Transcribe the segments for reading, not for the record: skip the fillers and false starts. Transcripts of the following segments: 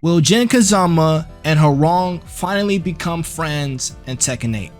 Will Jin Kazama and Hwoarang finally become friends in Tekken 8?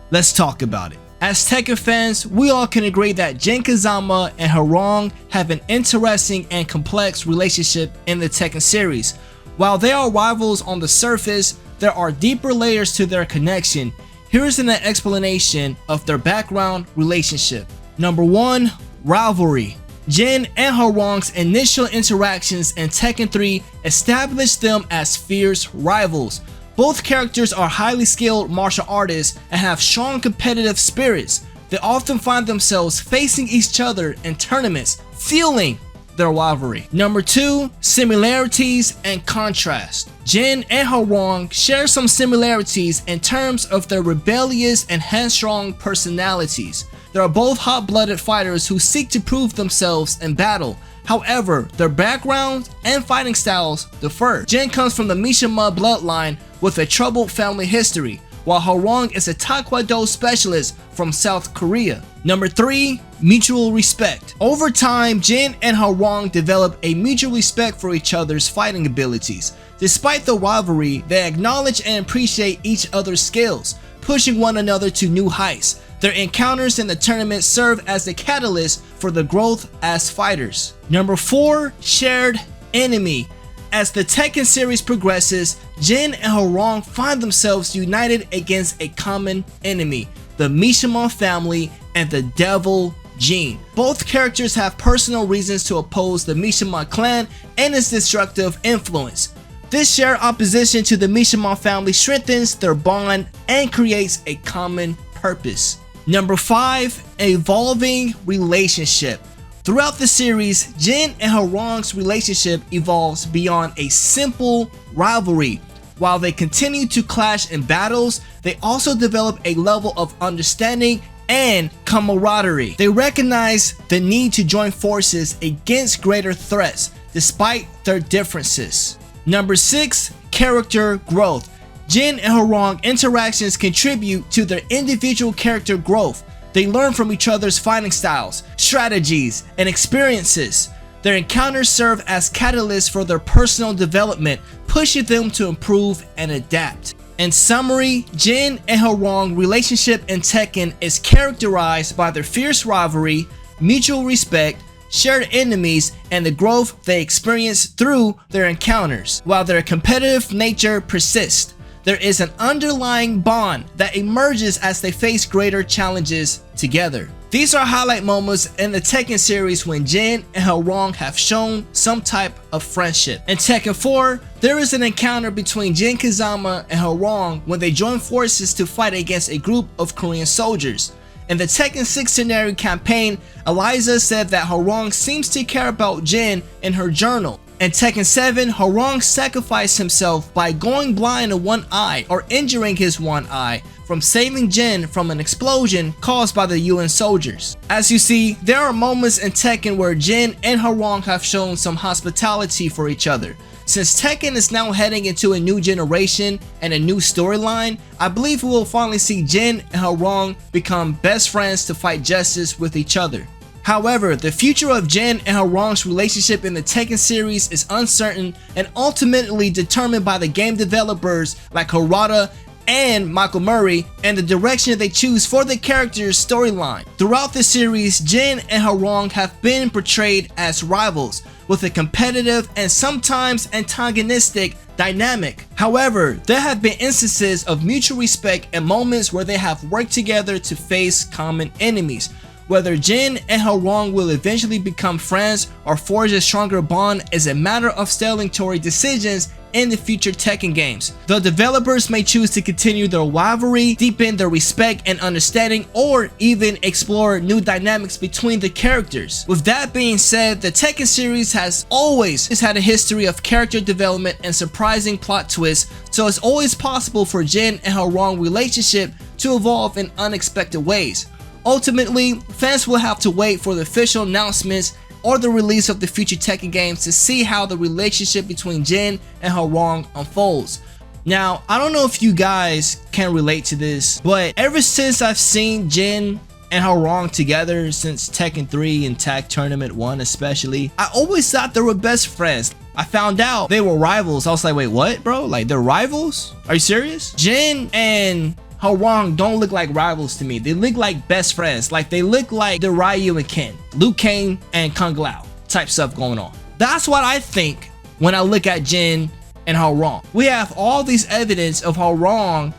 Let's talk about it. As Tekken fans, we all can agree that Jin Kazama and Hwoarang have an interesting and complex relationship in the Tekken series. While they are rivals on the surface, there are deeper layers to their connection. Here is an explanation of their background relationship. Number 1. Rivalry. Jin and Hwoarang's initial interactions in Tekken 3 established them as fierce rivals. Both characters are highly skilled martial artists and have strong competitive spirits. They often find themselves facing each other in tournaments, fueling their rivalry. Number 2. Similarities and contrast. Jin and Hwoarang share some similarities in terms of their rebellious and headstrong personalities. They are both hot-blooded fighters who seek to prove themselves in battle. However, their backgrounds and fighting styles differ. Jin comes from the Mishima bloodline with a troubled family history, while Hwoarang is a Taekwondo specialist from South Korea. Number 3. Mutual respect. Over time, Jin and Hwoarang develop a mutual respect for each other's fighting abilities. Despite the rivalry, they acknowledge and appreciate each other's skills, pushing one another to new heights. Their encounters in the tournament serve as the catalyst for their growth as fighters. Number 4. Shared enemy. As the Tekken series progresses, Jin and Hwoarang find themselves united against a common enemy, the Mishima family and the Devil Jin. Both characters have personal reasons to oppose the Mishima clan and its destructive influence. This shared opposition to the Mishima family strengthens their bond and creates a common purpose. Number 5. Evolving relationship. Throughout the series, Jin and Hwoarang's relationship evolves beyond a simple rivalry. While they continue to clash in battles, they also develop a level of understanding and camaraderie. They recognize the need to join forces against greater threats, despite their differences. Number 6. Character growth. Jin and Hwoarang interactions contribute to their individual character growth. They learn from each other's fighting styles, strategies, and experiences. Their encounters serve as catalysts for their personal development, pushing them to improve and adapt. In summary, Jin and Hwoarang's relationship in Tekken is characterized by their fierce rivalry, mutual respect, shared enemies, and the growth they experience through their encounters. While their competitive nature persists, there is an underlying bond that emerges as they face greater challenges together. These are highlight moments in the Tekken series when Jin and Hwoarang have shown some type of friendship. In Tekken 4, there is an encounter between Jin Kazama and Hwoarang when they join forces to fight against a group of Korean soldiers. In the Tekken 6 scenario campaign, Eliza said that Hwoarang seems to care about Jin in her journal. In Tekken 7, Hwoarang sacrificed himself by going blind in one eye or injuring his one eye from saving Jin from an explosion caused by the UN soldiers. As you see, there are moments in Tekken where Jin and Hwoarang have shown some hospitality for each other. Since Tekken is now heading into a new generation and a new storyline, I believe we will finally see Jin and Hwoarang become best friends to fight justice with each other. However, the future of Jin and Hwoarang's relationship in the Tekken series is uncertain and ultimately determined by the game developers like Harada and Michael Murray and the direction they choose for the character's storyline. Throughout the series, Jin and Hwoarang have been portrayed as rivals with a competitive and sometimes antagonistic dynamic. However, there have been instances of mutual respect and moments where they have worked together to face common enemies. Whether Jin and Hwoarang will eventually become friends or forge a stronger bond is a matter of statutory decisions in the future Tekken games. The developers may choose to continue their rivalry, deepen their respect and understanding, or even explore new dynamics between the characters. With that being said, the Tekken series has always had a history of character development and surprising plot twists, so it's always possible for Jin and Hwoarang relationship to evolve in unexpected ways. Ultimately, fans will have to wait for the official announcements or the release of the future Tekken games to see how the relationship between Jin and Hwoarang unfolds. Now, I don't know if you guys can relate to this, but ever since I've seen Jin and Hwoarang together since Tekken 3 and Tag Tournament 1 especially. I always thought they were best friends. I found out they were rivals. I was like, wait, what, bro? Like, they're rivals? Are you serious? Jin and Hwoarang don't look like rivals to me. They look like best friends. Like, they look like the Ryu and Ken, Liu Kang and Kung Lao type stuff going on. That's what I think when I look at Jin and Hwoarang. We have all these evidence of Hwoarang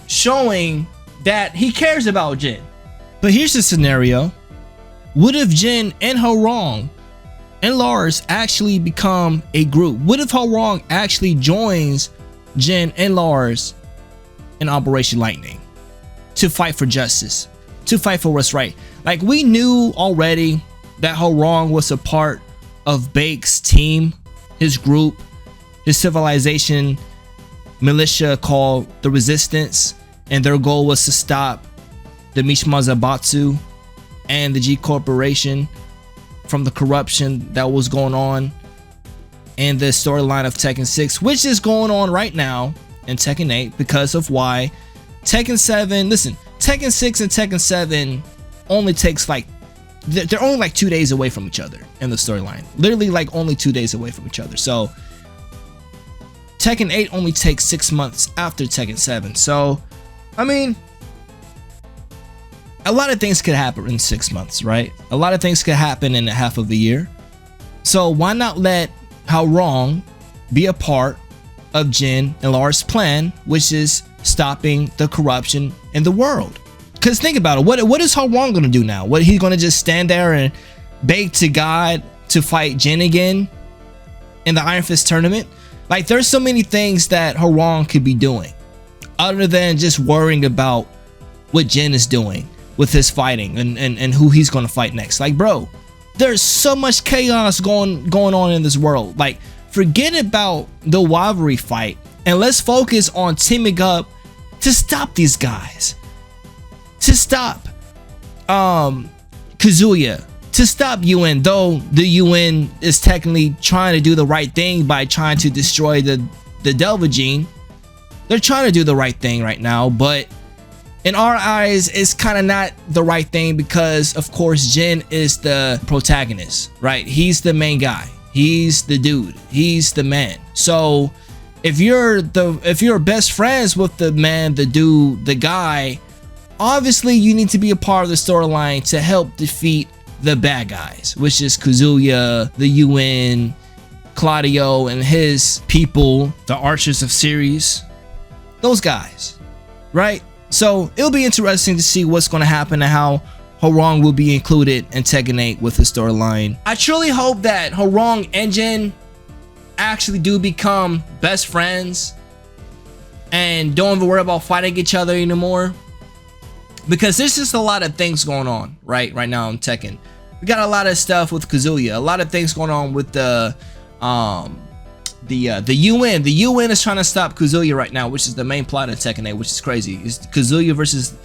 showing that he cares about Jin. But here's the scenario. What if Jin and Hwoarang and Lars actually become a group? What if Hwoarang actually joins Jin and Lars in Operation Lightning to fight for justice, to fight for what's right? Like, we knew already that Hwoarang was a part of Baek's team, his group, his civilization militia called the Resistance, and their goal was to stop the Mishima Zaibatsu and the G Corporation from the corruption that was going on in the storyline of Tekken 6, which is going on right now in Tekken 8 because of why Tekken 7, listen, Tekken 6 and Tekken 7 only takes like, they're only like 2 days away from each other in the storyline. Literally like only 2 days away from each other. So Tekken 8 only takes 6 months after Tekken 7. So, I mean, a lot of things could happen in 6 months, right? A lot of things could happen in a half of a year. So why not let Hwoarang be a part of Jin and Lars' plan, which is stopping the corruption in the world? Because think about it, what is Hwoarang gonna do now? What, he's gonna just stand there and beg to God to fight Jin again in the Iron Fist tournament? Like, there's so many things that Hwoarang could be doing other than just worrying about what Jin is doing with his fighting and who he's gonna fight next. Like, bro, there's so much chaos going on in this world. Like, forget about the rivalry fight and let's focus on teaming up to stop these guys, to stop Kazuya, to stop UN, though the UN is technically trying to do the right thing by trying to destroy the Delva gene. They're trying to do the right thing right now, but in our eyes, it's kind of not the right thing because, of course, Jin is the protagonist, right? He's the main guy. He's the dude. He's the man. So if you're best friends with the man, the dude, the guy, obviously you need to be a part of the storyline to help defeat the bad guys, which is Kazuya, the UN, Claudio and his people, the Archers of Ceres, those guys, right? So it'll be interesting to see what's going to happen and how Hwoarang will be included in Tekken 8 with the storyline. I truly hope that Hwoarang and Jin actually do become best friends and don't even worry about fighting each other anymore, because there's just a lot of things going on right now in Tekken. We got a lot of stuff with Kazuya, a lot of things going on with the UN. The UN is trying to stop Kazuya right now, which is the main plot of Tekken 8, which is crazy. It's Kazuya versus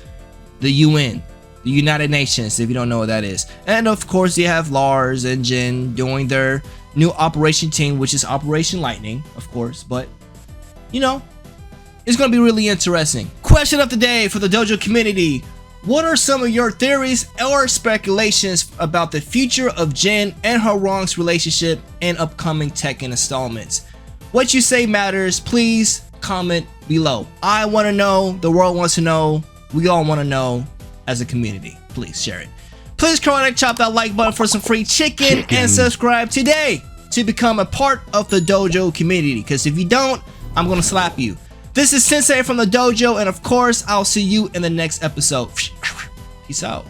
the UN, the United Nations, if you don't know what that is. And of course, you have Lars and Jin doing their new operation team, which is Operation Lightning, of course. But, you know, it's going to be really interesting. Question of the day for the dojo community. What are some of your theories or speculations about the future of Jin and Hwoarang's relationship in upcoming Tekken installments? What you say matters. Please comment below. I want to know. The world wants to know. We all want to know as a community. Please share it. Please chop that like button for some free chicken and subscribe today to become a part of the dojo community, because if you don't, I'm going to slap you. This is Sensei from the dojo, and of course, I'll see you in the next episode. Peace out.